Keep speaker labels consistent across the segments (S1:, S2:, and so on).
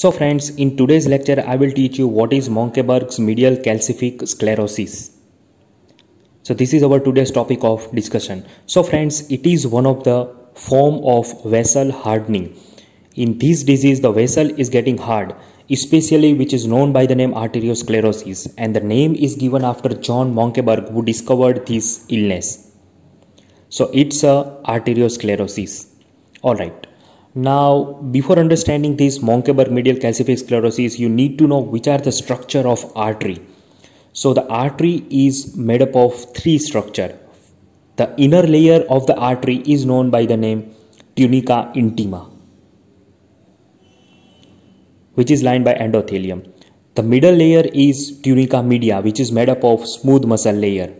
S1: So friends, in today's lecture I will teach you what is Monckeberg's medial calcific sclerosis. So this is our today's topic of discussion. So friends, it is one of the form of vessel hardening. In this disease the vessel is getting hard, especially which is known by the name arteriosclerosis, and the name is given after John Monckeberg, who discovered this illness. So it's a arteriosclerosis. Alright. Now, before understanding this Monckeberg medial calcific sclerosis, you need to know which are the structure of artery. So the artery is made up of three structure. The inner layer of the artery is known by the name tunica intima, which is lined by endothelium. The middle layer is tunica media, which is made up of smooth muscle layer.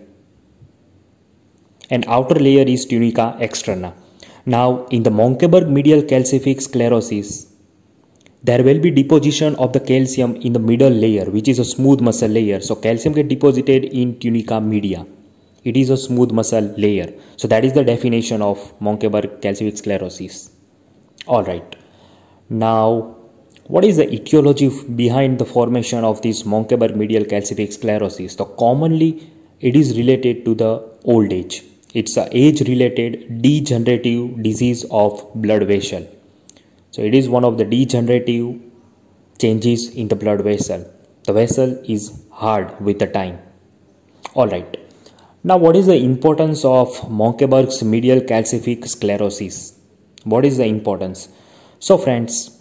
S1: And outer layer is tunica externa. Now, in the Monckeberg medial calcific sclerosis, there will be deposition of the calcium in the middle layer, which is a smooth muscle layer. So, calcium get deposited in tunica media. It is a smooth muscle layer. So, that is the definition of Monckeberg calcific sclerosis. Alright. Now, what is the etiology behind the formation of this Monckeberg medial calcific sclerosis? So, commonly, it is related to the old age. It's an age-related degenerative disease of blood vessel. So it is one of the degenerative changes in the blood vessel. The vessel is hard with the time. Alright. Now what is the importance of Monckeberg's medial calcific sclerosis? What is the importance? So friends,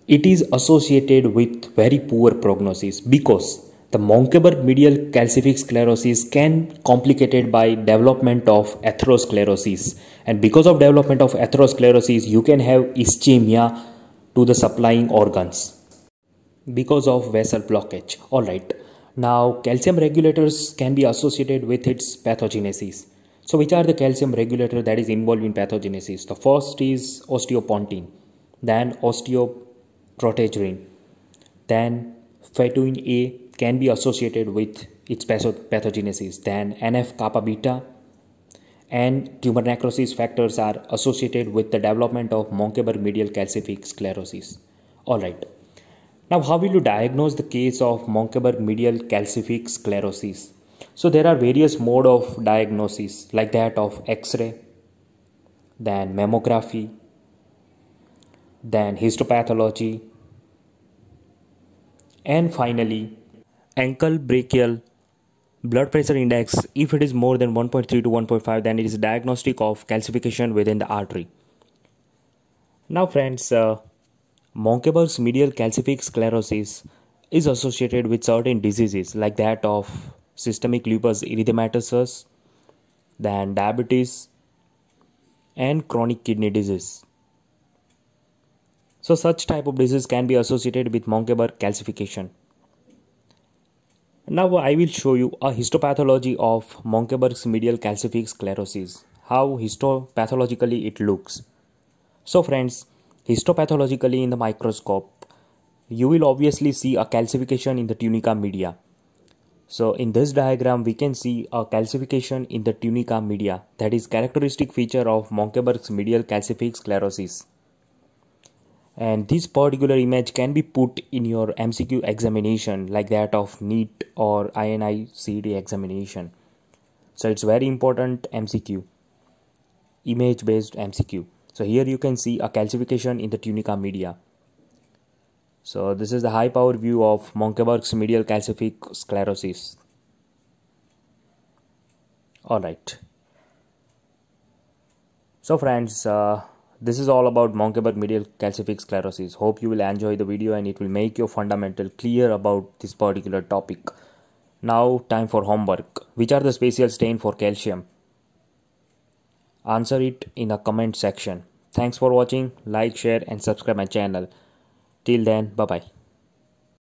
S1: it is associated with very poor prognosis because the Monckeberg medial calcific sclerosis can complicated by development of atherosclerosis, and because of development of atherosclerosis you can have ischemia to the supplying organs because of vessel blockage. Alright, now calcium regulators can be associated with its pathogenesis. So which are the calcium regulator that is involved in pathogenesis? The first is osteopontin, then osteoprotegerine, then phytoin A can be associated with its pathogenesis, then NF-kappa beta and tumor necrosis factors are associated with the development of Monckeberg medial calcific sclerosis. Alright, now how will you diagnose the case of Monckeberg medial calcific sclerosis? So there are various modes of diagnosis like that of X-ray, then mammography, then histopathology, and finally ankle brachial blood pressure index. If it is more than 1.3 to 1.5, then it is diagnostic of calcification within the artery. Now friends, Monckeberg's medial calcific sclerosis is associated with certain diseases like that of systemic lupus erythematosus, then diabetes and chronic kidney disease. So such type of disease can be associated with Monckeberg calcification. Now I will show you a histopathology of Monckeberg's medial calcific sclerosis, how histopathologically it looks. So friends, histopathologically in the microscope, you will obviously see a calcification in the tunica media. So in this diagram, we can see a calcification in the tunica media, that is characteristic feature of Monckeberg's medial calcific sclerosis. And this particular image can be put in your MCQ examination like that of NEET or INI-CET examination. So it's very important MCQ, image based MCQ. So here you can see a calcification in the tunica media. So this is the high power view of Monckeberg's medial calcific sclerosis. Alright. So friends, this is all about Monckeberg medial calcific sclerosis. Hope you will enjoy the video and it will make your fundamental clear about this particular topic. Now time for homework. Which are the special stain for calcium? Answer it in the comment section. Thanks for watching. Like, share and subscribe my channel. Till then, bye bye.